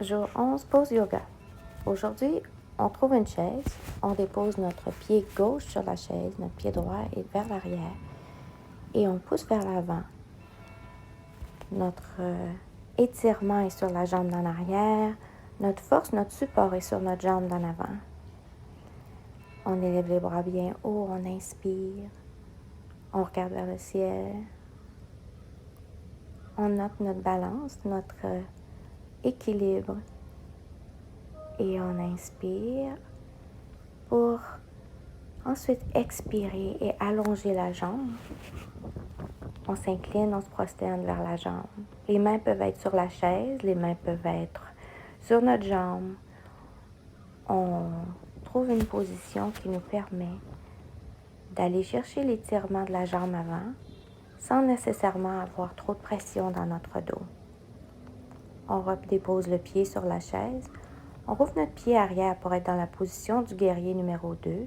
Jour 11, pause yoga. Aujourd'hui, on trouve une chaise, on dépose notre pied gauche sur la chaise, notre pied droit est vers l'arrière et on pousse vers l'avant. Notre étirement est sur la jambe d'en arrière, notre force, notre support est sur notre jambe d'en avant. On élève les bras bien haut, on inspire, on regarde vers le ciel, on note notre balance, notre équilibre et on inspire pour ensuite expirer et allonger la jambe. On s'incline, on se prosterne vers la jambe. Les mains peuvent être sur la chaise, les mains peuvent être sur notre jambe. On trouve une position qui nous permet d'aller chercher l'étirement de la jambe avant sans nécessairement avoir trop de pression dans notre dos. On redépose le pied sur la chaise. On rouvre notre pied arrière pour être dans la position du guerrier numéro 2.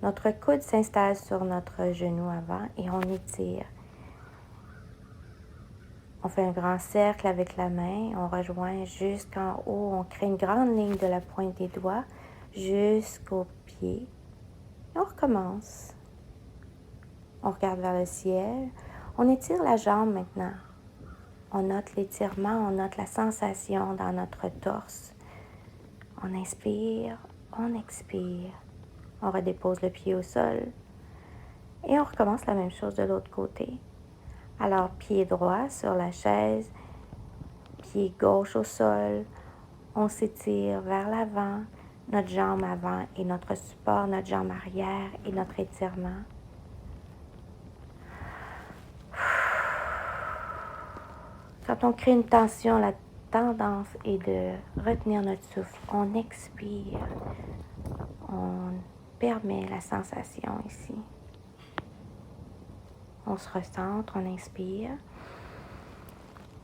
Notre coude s'installe sur notre genou avant et on étire. On fait un grand cercle avec la main, on rejoint jusqu'en haut, on crée une grande ligne de la pointe des doigts jusqu'au pied. Et on recommence. On regarde vers le ciel. On étire la jambe maintenant. On note l'étirement, on note la sensation dans notre torse. On inspire, on expire. On redépose le pied au sol. Et on recommence la même chose de l'autre côté. Alors, pied droit sur la chaise, pied gauche au sol. On s'étire vers l'avant, notre jambe avant et notre support, notre jambe arrière et notre étirement. Quand on crée une tension, la tendance est de retenir notre souffle. On expire. On permet la sensation ici. On se recentre, on inspire.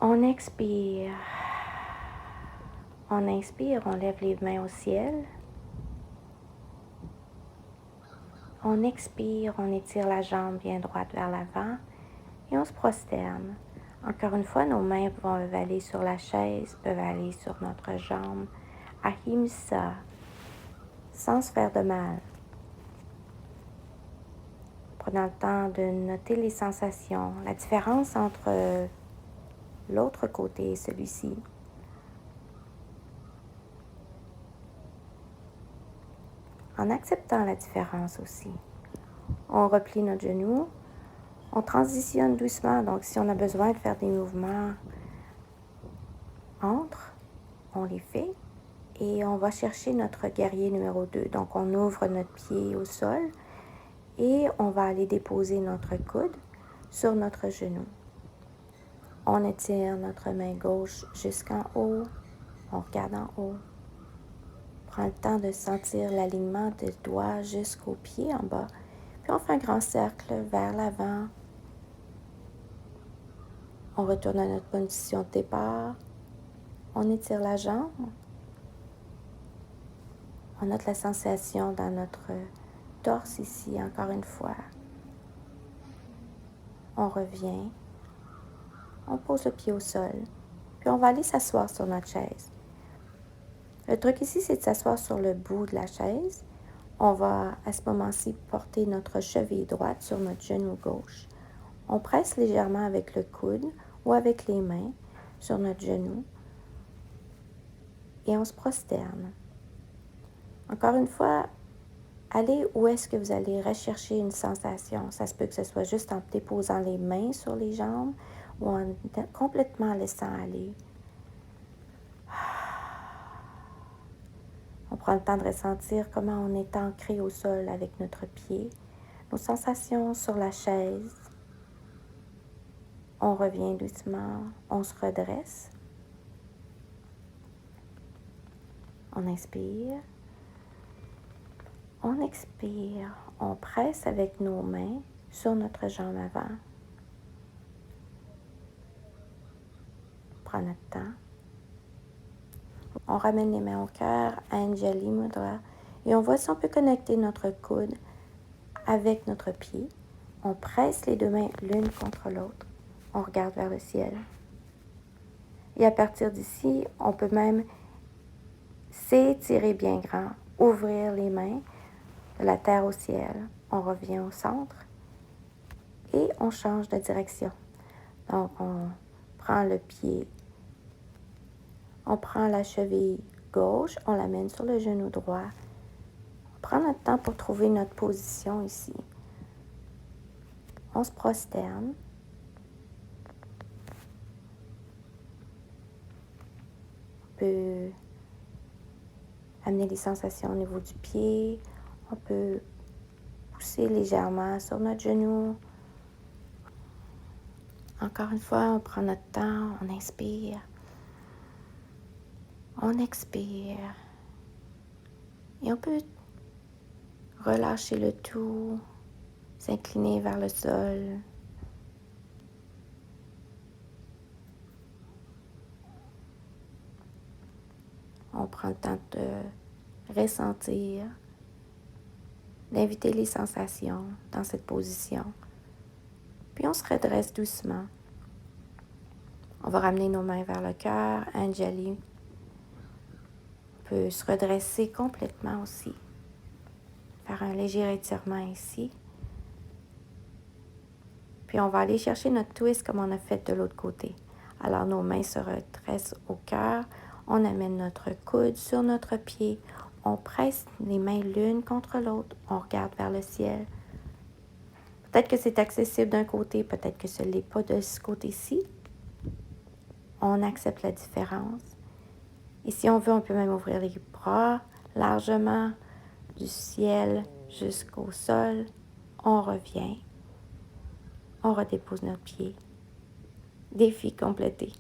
On expire. On inspire, on lève les mains au ciel. On expire, on étire la jambe bien droite vers l'avant et on se prosterne. Encore une fois, nos mains peuvent aller sur la chaise, peuvent aller sur notre jambe. Ahimsa, sans se faire de mal. Prenant le temps de noter les sensations, la différence entre l'autre côté et celui-ci. En acceptant la différence aussi. On replie notre genou, on transitionne doucement, donc si on a besoin de faire des mouvements entre, on les fait et on va chercher notre guerrier numéro 2. Donc on ouvre notre pied au sol et on va aller déposer notre coude sur notre genou. On étire notre main gauche jusqu'en haut, on regarde en haut. Prends le temps de sentir l'alignement des doigts jusqu'au pied en bas. Puis on fait un grand cercle vers l'avant. On retourne à notre position de départ. On étire la jambe. On note la sensation dans notre torse ici, encore une fois. On revient. On pose le pied au sol. Puis on va aller s'asseoir sur notre chaise. Le truc ici, c'est de s'asseoir sur le bout de la chaise. On va à ce moment-ci porter notre cheville droite sur notre genou gauche. On presse légèrement avec le coude ou avec les mains sur notre genou et on se prosterne. Encore une fois, allez où est-ce que vous allez rechercher une sensation. Ça se peut que ce soit juste en déposant les mains sur les jambes ou en complètement laissant aller. On prend le temps de ressentir comment on est ancré au sol avec notre pied, nos sensations sur la chaise. On revient doucement, on se redresse. On inspire. On expire. On presse avec nos mains sur notre jambe avant. On prend notre temps. On ramène les mains au cœur, Anjali Mudra, et on voit si on peut connecter notre coude avec notre pied. On presse les deux mains l'une contre l'autre. On regarde vers le ciel. Et à partir d'ici, on peut même s'étirer bien grand, ouvrir les mains de la terre au ciel. On revient au centre et on change de direction. Donc, on prend le pied, on prend la cheville gauche, on l'amène sur le genou droit. On prend notre temps pour trouver notre position ici. On se prosterne. On peut amener les sensations au niveau du pied. On peut pousser légèrement sur notre genou. Encore une fois, on prend notre temps, on inspire. On expire. Et on peut relâcher le tout, s'incliner vers le sol. On prend le temps de ressentir, d'inviter les sensations dans cette position. Puis on se redresse doucement. On va ramener nos mains vers le cœur. Anjali peut se redresser complètement aussi. Faire un léger étirement ici. Puis on va aller chercher notre twist comme on a fait de l'autre côté. Alors nos mains se redressent au cœur. On amène notre coude sur notre pied. On presse les mains l'une contre l'autre. On regarde vers le ciel. Peut-être que c'est accessible d'un côté, peut-être que ce n'est pas de ce côté-ci. On accepte la différence. Et si on veut, on peut même ouvrir les bras largement du ciel jusqu'au sol. On revient. On redépose notre pied. Défi complété.